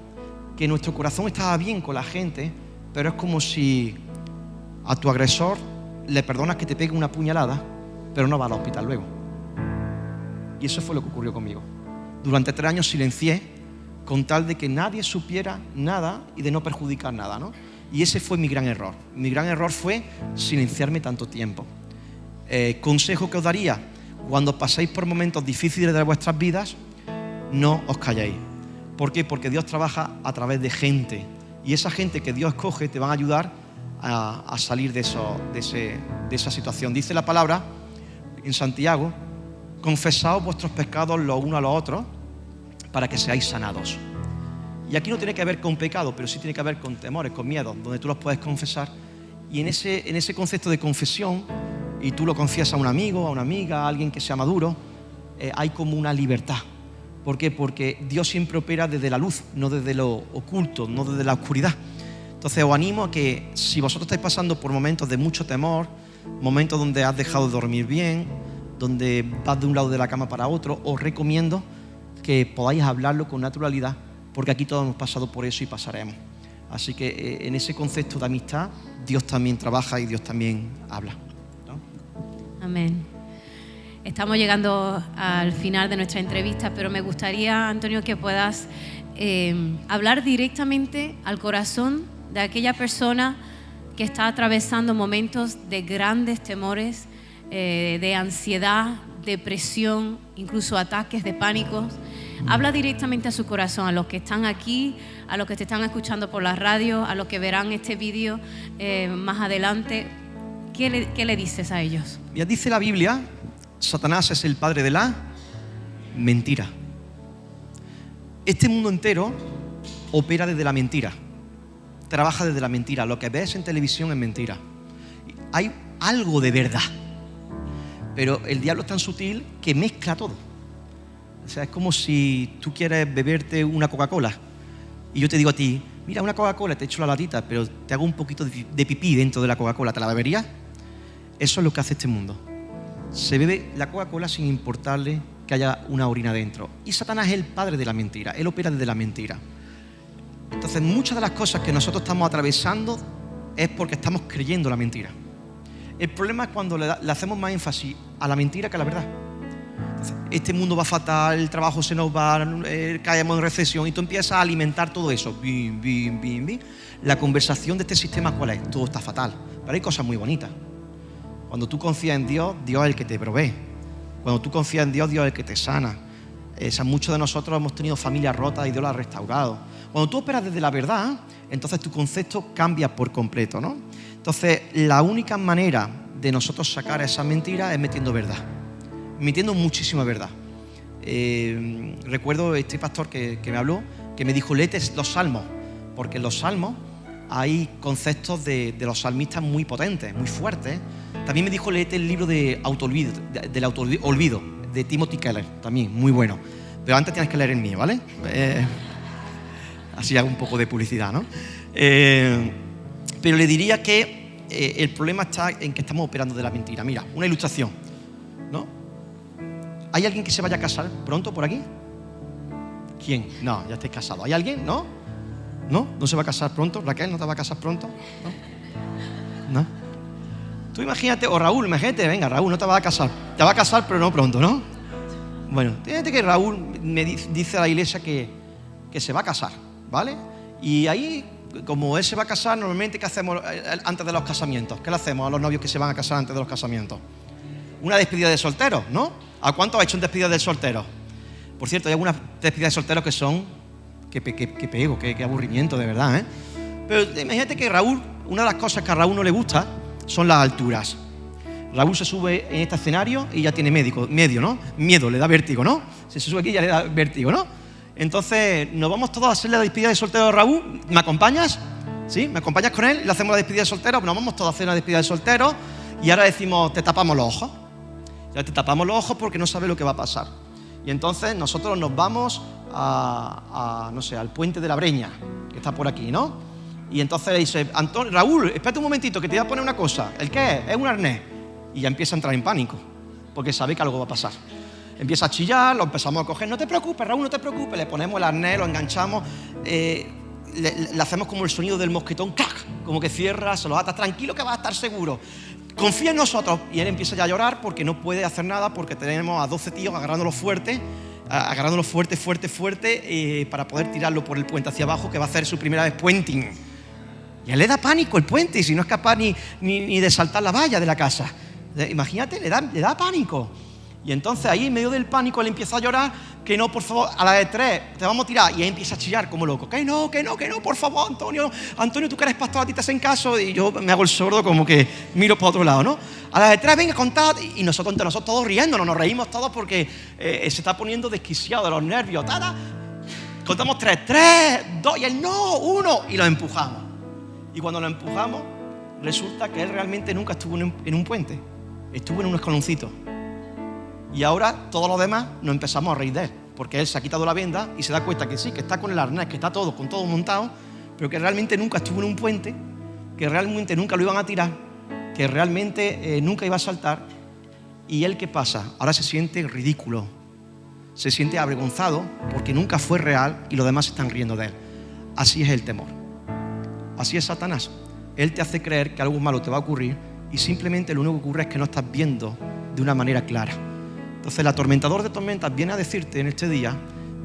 que nuestro corazón estaba bien con la gente, pero es como si a tu agresor le perdonas que te pegue una puñalada, pero no va al hospital luego. Y eso fue lo que ocurrió conmigo. Durante 3 años silencié con tal de que nadie supiera nada y de no perjudicar nada, ¿no? Y ese fue mi gran error. Mi gran error fue silenciarme tanto tiempo. Consejo que os daría: cuando paséis por momentos difíciles de vuestras vidas, no os calléis. ¿Por qué? Porque Dios trabaja a través de gente. Y esa gente que Dios escoge te van a ayudar a salir de esa situación. Dice la palabra en Santiago: confesaos vuestros pecados los unos a los otros para que seáis sanados. Y aquí no tiene que ver con pecado, pero sí tiene que ver con temores, con miedos, donde tú los puedes confesar. Y en ese concepto de confesión, y tú lo confiesas a un amigo, a una amiga, a alguien que sea maduro, hay como una libertad. ¿Por qué? Porque Dios siempre opera desde la luz, no desde lo oculto, no desde la oscuridad. Entonces os animo a que, si vosotros estáis pasando por momentos de mucho temor, momentos donde has dejado de dormir bien, donde vas de un lado de la cama para otro, os recomiendo que podáis hablarlo con naturalidad, porque aquí todos hemos pasado por eso y pasaremos. Así que en ese concepto de amistad, Dios también trabaja y Dios también habla, ¿no? Amén. Estamos llegando al final de nuestra entrevista, pero me gustaría, Antonio, que puedas hablar directamente al corazón de aquella persona que está atravesando momentos de grandes temores, de ansiedad, depresión, incluso ataques de pánico. Habla directamente a su corazón, a los que están aquí, a los que te están escuchando por la radio, a los que verán este vídeo más adelante. ¿Qué le dices a ellos? Ya dice la Biblia, Satanás es el padre de la mentira. Este mundo entero opera desde la mentira, trabaja desde la mentira. Lo que ves en televisión es mentira. Hay algo de verdad, pero el diablo es tan sutil que mezcla todo. O sea, es como si tú quieres beberte una Coca-Cola y yo te digo a ti: mira, una Coca-Cola, te echo la latita, pero te hago un poquito de pipí dentro de la Coca-Cola, ¿te la beberías? Eso es lo que hace este mundo. Se bebe la Coca-Cola sin importarle que haya una orina dentro. Y Satanás es el padre de la mentira, él opera desde la mentira. Entonces, muchas de las cosas que nosotros estamos atravesando es porque estamos creyendo la mentira. El problema es cuando le hacemos más énfasis a la mentira que a la verdad. Entonces, este mundo va fatal, el trabajo se nos va, caemos en recesión, y tú empiezas a alimentar todo eso. Bim, bim, bim, bim. La conversación de este sistema, ¿cuál es? Todo está fatal, pero hay cosas muy bonitas. Cuando tú confías en Dios, Dios es el que te provee. Cuando tú confías en Dios, Dios es el que te sana. Muchos de nosotros hemos tenido familias rotas y Dios las ha restaurado. Cuando tú operas desde la verdad, entonces tu concepto cambia por completo, ¿no? Entonces, la única manera de nosotros sacar esa mentira es metiendo verdad, metiendo muchísima verdad. Recuerdo este pastor que me habló, que me dijo: léete los salmos, porque en los salmos hay conceptos de los salmistas muy potentes, muy fuertes. También me dijo: léete el libro del autoolvido, de Timothy Keller, también muy bueno. Pero antes tienes que leer el mío, ¿vale? Así hago un poco de publicidad, ¿no? Pero le diría que el problema está en que estamos operando de la mentira. Mira, una ilustración, ¿no? ¿Hay alguien que se vaya a casar pronto por aquí? ¿Quién? No, ya estáis casados. ¿Hay alguien? ¿No? ¿No? ¿No se va a casar pronto? ¿Raquel no te va a casar pronto? ¿No? ¿No? Tú imagínate, o Raúl, imagínate, venga, Raúl, no te vas a casar. Te va a casar, pero no pronto, ¿no? Bueno, fíjate que Raúl me dice a la iglesia que se va a casar, ¿vale? Y ahí, como él se va a casar, normalmente, ¿qué hacemos antes de los casamientos? ¿Qué le hacemos a los novios que se van a casar antes de los casamientos? Una despedida de solteros, ¿no? ¿A cuánto ha hecho un despedida de solteros? Por cierto, hay algunas despedidas de solteros que son... Qué aburrimiento, de verdad, ¿eh? Pero imagínate que Raúl, una de las cosas que a Raúl no le gusta son las alturas. Raúl se sube en este escenario y ya tiene miedo, le da vértigo, ¿no? Se sube aquí y ya le da vértigo, ¿no? Entonces, nos vamos todos a hacer la despedida de soltero de Raúl. ¿Me acompañas? ¿Sí? ¿Me acompañas con él? Le hacemos la despedida de soltero. Nos vamos todos a hacer la despedida de soltero y ahora decimos: te tapamos los ojos. Ya te tapamos los ojos porque no sabes lo que va a pasar. Y entonces nosotros nos vamos no sé, al puente de la Breña, que está por aquí, ¿no? Y entonces le dice: Raúl, espérate un momentito, que te voy a poner una cosa. ¿El qué es? Es un arnés. Y ya empieza a entrar en pánico, porque sabe que algo va a pasar. Empieza a chillar, lo empezamos a coger. No te preocupes, Raúl, no te preocupes. Le ponemos el arnés, lo enganchamos, le hacemos como el sonido del mosquetón, ¡clac! Como que cierra, se lo ata. Tranquilo, que va a estar seguro. Confía en nosotros. Y él empieza ya a llorar porque no puede hacer nada, porque tenemos a 12 tíos agarrándolo fuerte, para poder tirarlo por el puente hacia abajo, que va a hacer su primera vez puenting. Y a él le da pánico el puente, y si no es capaz ni de saltar la valla de la casa. Imagínate, le da pánico. Y entonces ahí, en medio del pánico, él empieza a llorar, que no, por favor, a la de 3, te vamos a tirar. Y ahí empieza a chillar como loco. Que no, por favor, Antonio. Antonio, tú que eres pastor, a ti te hacen caso. Y yo me hago el sordo como que miro para otro lado, ¿no? A la de 3, venga, contad. Y nosotros, entre nosotros todos riéndonos, nos reímos todos porque se está poniendo desquiciado de los nervios. ¡Tada! Contamos 3, 3, 2, y él no, 1, y lo empujamos. Y cuando lo empujamos, resulta que él realmente nunca estuvo en un puente, estuvo en un escaloncito. Y ahora todos los demás nos empezamos a reír de él, porque él se ha quitado la venda y se da cuenta que sí, que está con el arnés, que está todo, con todo montado, pero que realmente nunca estuvo en un puente, que realmente nunca lo iban a tirar, que realmente nunca iba a saltar. ¿Y él qué pasa? Ahora se siente ridículo, se siente avergonzado porque nunca fue real y los demás se están riendo de él. Así es el temor. Así es Satanás. Él te hace creer que algo malo te va a ocurrir y simplemente lo único que ocurre es que no estás viendo de una manera clara. Entonces el atormentador de tormentas viene a decirte en este día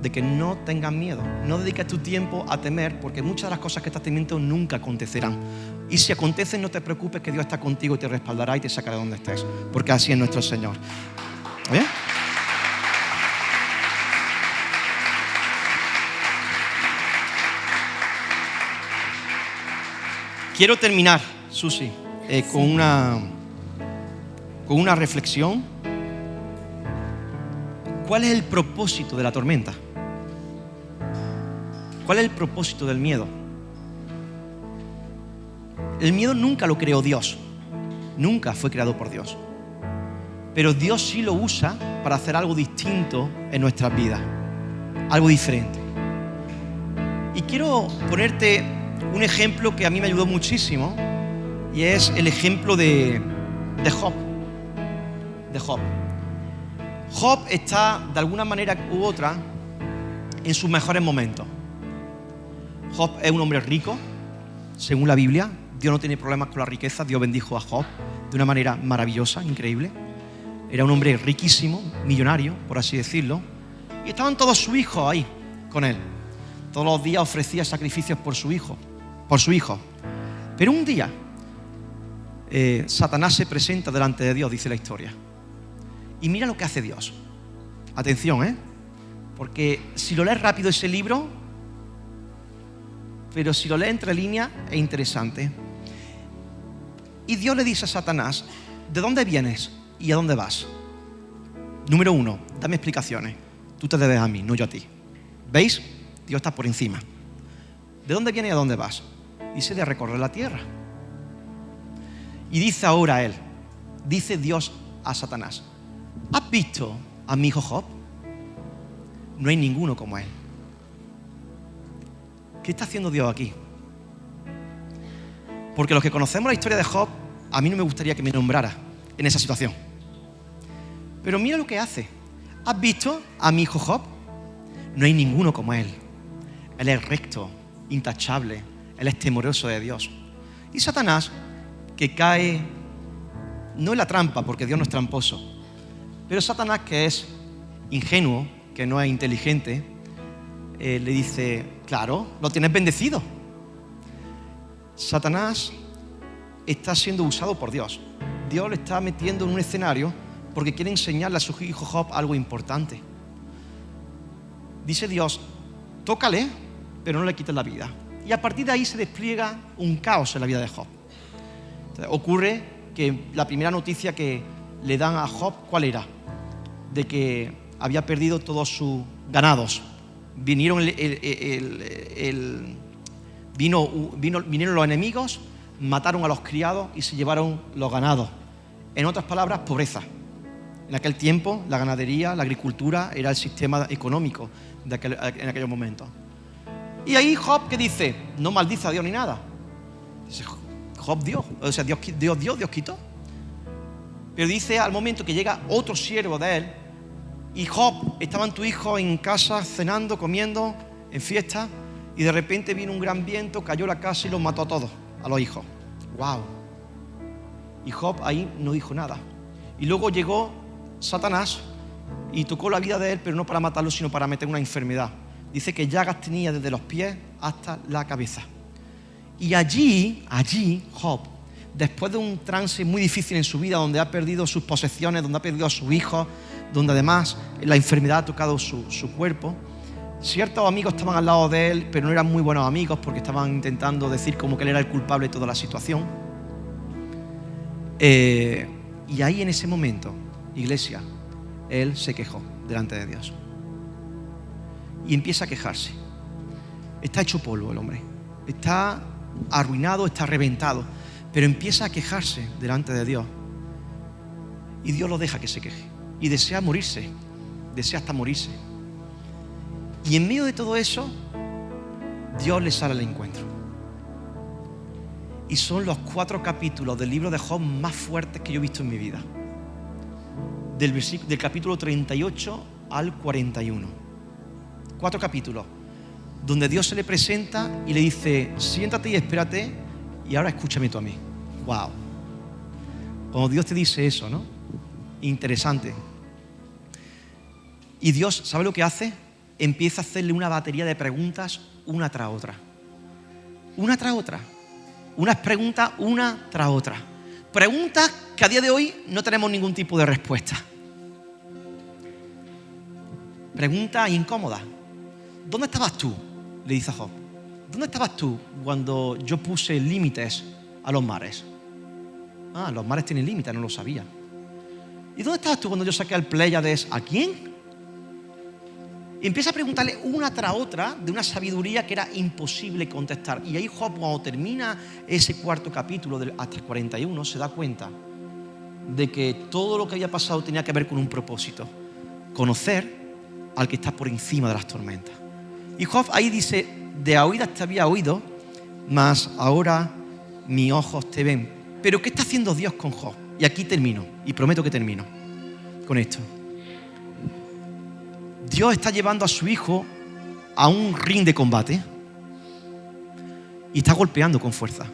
de que no tengas miedo, no dediques tu tiempo a temer, porque muchas de las cosas que estás temiendo nunca acontecerán. Y si acontecen, no te preocupes, que Dios está contigo y te respaldará y te sacará de donde estés, porque así es nuestro Señor. ¿Bien? Quiero terminar, Susi, con una reflexión. ¿Cuál es el propósito de la tormenta? ¿Cuál es el propósito del miedo? El miedo nunca lo creó Dios, nunca fue creado por Dios. Pero Dios sí lo usa para hacer algo distinto en nuestras vidas, algo diferente. Y quiero ponerte un ejemplo que a mí me ayudó muchísimo, y es el ejemplo de Job. Job está, de alguna manera u otra, en sus mejores momentos. Job es un hombre rico, según la Biblia. Dios no tiene problemas con la riqueza. Dios bendijo a Job de una manera maravillosa, increíble. Era un hombre riquísimo, millonario, por así decirlo. Y estaban todos sus hijos ahí con él. Todos los días ofrecía sacrificios por su hijo. Pero un día, Satanás se presenta delante de Dios, dice la historia. Y mira lo que hace Dios. Atención, porque si lo lees rápido ese libro, pero si lo lees entre líneas, es interesante. Y Dios le dice a Satanás: ¿de dónde vienes y a dónde vas? Número 1, dame explicaciones. Tú te debes a mí, no yo a ti. ¿Veis? Dios está por encima. ¿De dónde vienes y a dónde vas? Dice: de recorrer la tierra. Y dice ahora él, dice Dios a Satanás: ¿has visto a mi hijo Job? No hay ninguno como él. ¿Qué está haciendo Dios aquí? Porque los que conocemos la historia de Job, a mí no me gustaría que me nombrara en esa situación. Pero mira lo que hace. ¿Has visto a mi hijo Job? No hay ninguno como él. Él es recto, intachable, él es temeroso de Dios. Y Satanás, que cae, no en la trampa, porque Dios no es tramposo, pero Satanás, que es ingenuo, que no es inteligente, le dice: claro, lo tienes bendecido. Satanás está siendo usado por Dios. Dios le está metiendo en un escenario porque quiere enseñarle a su hijo Job algo importante. Dice Dios: tócale, pero no le quites la vida. Y a partir de ahí se despliega un caos en la vida de Job. Entonces, ocurre que la primera noticia que le dan a Job, ¿cuál era? De que había perdido todos sus ganados. Vinieron vinieron los enemigos, mataron a los criados y se llevaron los ganados. En otras palabras, pobreza. En aquel tiempo, la ganadería, la agricultura era el sistema económico en aquellos momentos. Y ahí Job, ¿qué dice? No maldice a Dios ni nada. Dice: Job Dios, o sea, Dios quitó. Pero dice, al momento que llega otro siervo de él, y Job, estaban tu hijo en casa cenando, comiendo, en fiesta, y de repente vino un gran viento, cayó la casa y los mató a todos, a los hijos. ¡Wow! Y Job ahí no dijo nada. Y luego llegó Satanás y tocó la vida de él, pero no para matarlo, sino para meter una enfermedad. Dice que llagas tenía desde los pies hasta la cabeza. Y allí Job después de un trance muy difícil en su vida, donde ha perdido sus posesiones, donde ha perdido a sus hijos, donde además la enfermedad ha tocado su cuerpo, ciertos amigos estaban al lado de él, pero no eran muy buenos amigos porque estaban intentando decir como que él era el culpable de toda la situación. Y ahí en ese momento, iglesia, él se quejó delante de Dios. Y empieza a quejarse. Está hecho polvo el hombre. Está arruinado, está reventado. Pero empieza a quejarse delante de Dios. Y Dios lo deja que se queje. Y desea morirse. Desea hasta morirse. Y en medio de todo eso, Dios le sale al encuentro. Y son los 4 capítulos del libro de Job más fuertes que yo he visto en mi vida. Del capítulo 38 al 41. 4 capítulos donde Dios se le presenta y le dice: siéntate y espérate y ahora escúchame tú a mí. Wow. Cuando Dios te dice eso, ¿no? Interesante. Y Dios, ¿sabe lo que hace? Empieza a hacerle una batería de preguntas una tras otra. Una tras otra. Unas preguntas una tras otra. Preguntas que a día de hoy no tenemos ningún tipo de respuesta. Preguntas incómodas. ¿Dónde estabas tú?, le dice a Job. ¿Dónde estabas tú cuando yo puse límites a los mares? Ah, los mares tienen límites, no lo sabía. ¿Y dónde estabas tú cuando yo saqué al Pléyades? ¿A quién? Y empieza a preguntarle una tras otra de una sabiduría que era imposible contestar. Y ahí Job, cuando termina ese 4 capítulo hasta el 41, se da cuenta de que todo lo que había pasado tenía que ver con un propósito: conocer al que está por encima de las tormentas. Y Job ahí dice: de oídas te había oído, mas ahora mis ojos te ven. Pero ¿qué está haciendo Dios con Job? Y aquí termino, y prometo que termino con esto. Dios está llevando a su hijo a un ring de combate y está golpeando con fuerza.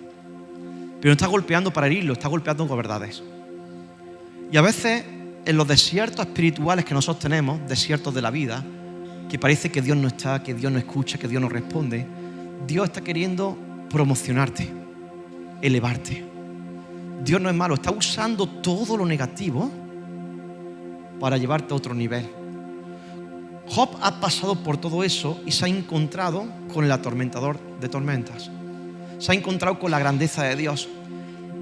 Pero no está golpeando para herirlo, está golpeando con verdades. Y a veces en los desiertos espirituales que nosotros tenemos, desiertos de la vida, que parece que Dios no está, que Dios no escucha, que Dios no responde, Dios está queriendo promocionarte, elevarte. Dios no es malo, está usando todo lo negativo para llevarte a otro nivel. Job ha pasado por todo eso y se ha encontrado con el atormentador de tormentas. Se ha encontrado con la grandeza de Dios.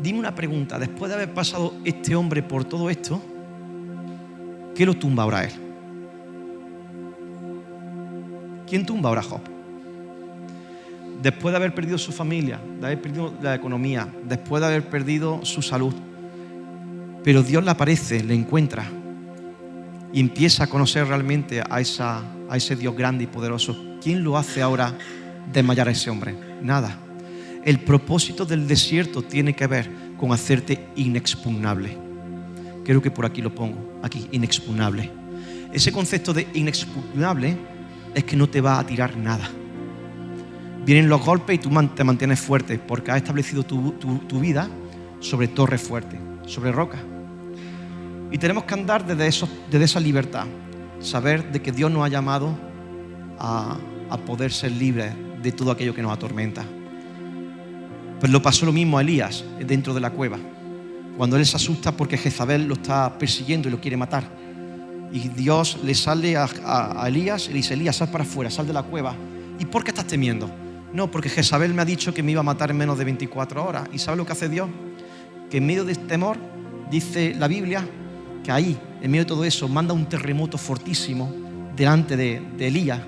Dime una pregunta: después de haber pasado este hombre por todo esto, ¿qué lo tumba ahora a él? ¿Quién tumba ahora a Job? Después de haber perdido su familia, de haber perdido la economía, después de haber perdido su salud. Pero Dios le aparece, le encuentra y empieza a conocer realmente a ese Dios grande y poderoso. ¿Quién lo hace ahora desmayar a ese hombre? Nada. El propósito del desierto tiene que ver con hacerte inexpugnable. Creo que por aquí lo pongo, aquí, inexpugnable. Ese concepto de inexpugnable es que no te va a tirar nada. Vienen los golpes y tú te mantienes fuerte porque has establecido tu vida sobre torres fuertes, sobre roca. Y tenemos que andar desde esa libertad, saber de que Dios nos ha llamado a poder ser libres de todo aquello que nos atormenta. Pues lo pasó lo mismo a Elías dentro de la cueva, cuando él se asusta porque Jezabel lo está persiguiendo y lo quiere matar. Y Dios le sale a Elías y le dice: Elías, sal para afuera, sal de la cueva. ¿Y por qué estás temiendo? No, porque Jezabel me ha dicho que me iba a matar en menos de 24 horas. ¿Y sabes lo que hace Dios? Que en medio de este temor, dice la Biblia, que ahí, en medio de todo eso, manda un terremoto fortísimo delante de Elías.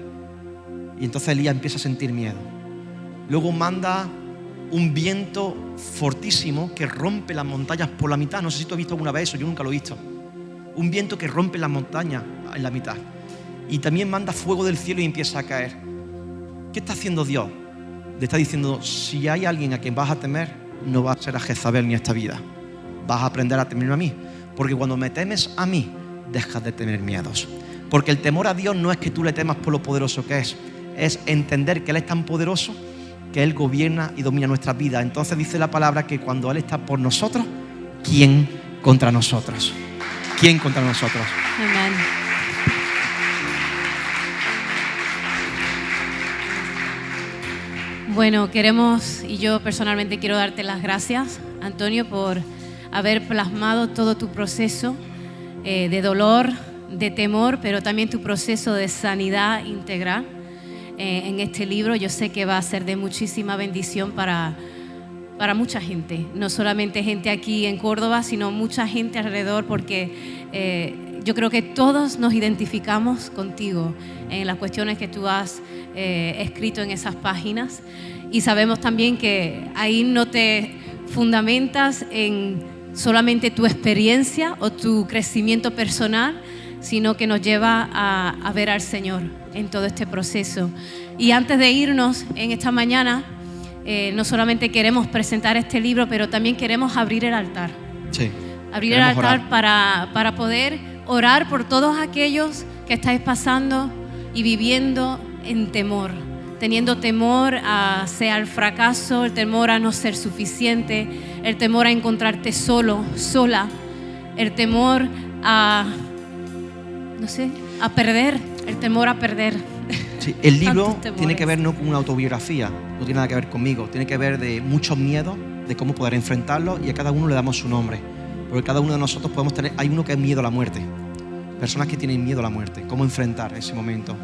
Y entonces Elías empieza a sentir miedo. Luego manda un viento fortísimo que rompe las montañas por la mitad. No sé si tú has visto alguna vez eso, yo nunca lo he visto. Un viento que rompe las montañas en la mitad. Y también manda fuego del cielo y empieza a caer. ¿Qué está haciendo Dios? Le está diciendo: si hay alguien a quien vas a temer, no va a ser a Jezabel ni a esta vida. Vas a aprender a temerme a mí. Porque cuando me temes a mí, dejas de tener miedos. Porque el temor a Dios no es que tú le temas por lo poderoso que es entender que Él es tan poderoso que Él gobierna y domina nuestras vidas. Entonces dice la palabra que cuando Él está por nosotros, ¿quién contra nosotros? ¿Quién contra nosotros? Amén. Bueno, queremos, y yo personalmente quiero darte las gracias, Antonio, por haber plasmado todo tu proceso de dolor, de temor, pero también tu proceso de sanidad integral en este libro. Yo sé que va a ser de muchísima bendición para mucha gente, no solamente gente aquí en Córdoba, sino mucha gente alrededor, porque yo creo que todos nos identificamos contigo en las cuestiones que tú has escrito en esas páginas, y sabemos también que ahí no te fundamentas en solamente tu experiencia o tu crecimiento personal, sino que nos lleva a ver al Señor en todo este proceso. Y antes de irnos en esta mañana, no solamente queremos presentar este libro, pero también queremos abrir el altar. Sí. Abrir el altar para poder orar por todos aquellos que estáis pasando y viviendo en temor, teniendo temor sea el fracaso, el temor a no ser suficiente, el temor a encontrarte solo, sola, el temor a perder, el temor a perder. Sí, el libro tiene que ver no con una autobiografía, no tiene nada que ver conmigo, tiene que ver de muchos miedos, de cómo poder enfrentarlos, y a cada uno le damos su nombre. Porque cada uno de nosotros podemos tener, hay uno que es miedo a la muerte, personas que tienen miedo a la muerte, cómo enfrentar ese momento,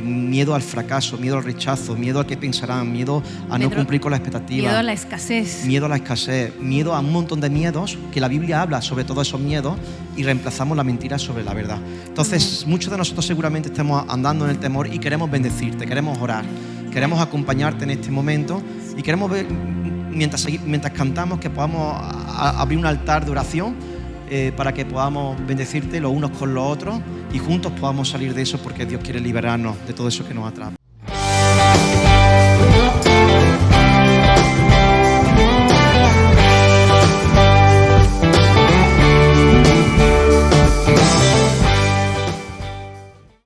miedo al fracaso, miedo al rechazo, miedo al que pensarán, miedo a no cumplir con las expectativas, miedo a la escasez, miedo a un montón de miedos, que la Biblia habla sobre todos esos miedos, y reemplazamos la mentira sobre la verdad. Entonces, muchos de nosotros seguramente estamos andando en el temor y queremos bendecirte, queremos orar, queremos acompañarte en este momento, y queremos ver, mientras cantamos, que podamos abrir un altar de oración para que podamos bendecirte los unos con los otros y juntos podamos salir de eso, porque Dios quiere liberarnos de todo eso que nos atrapa.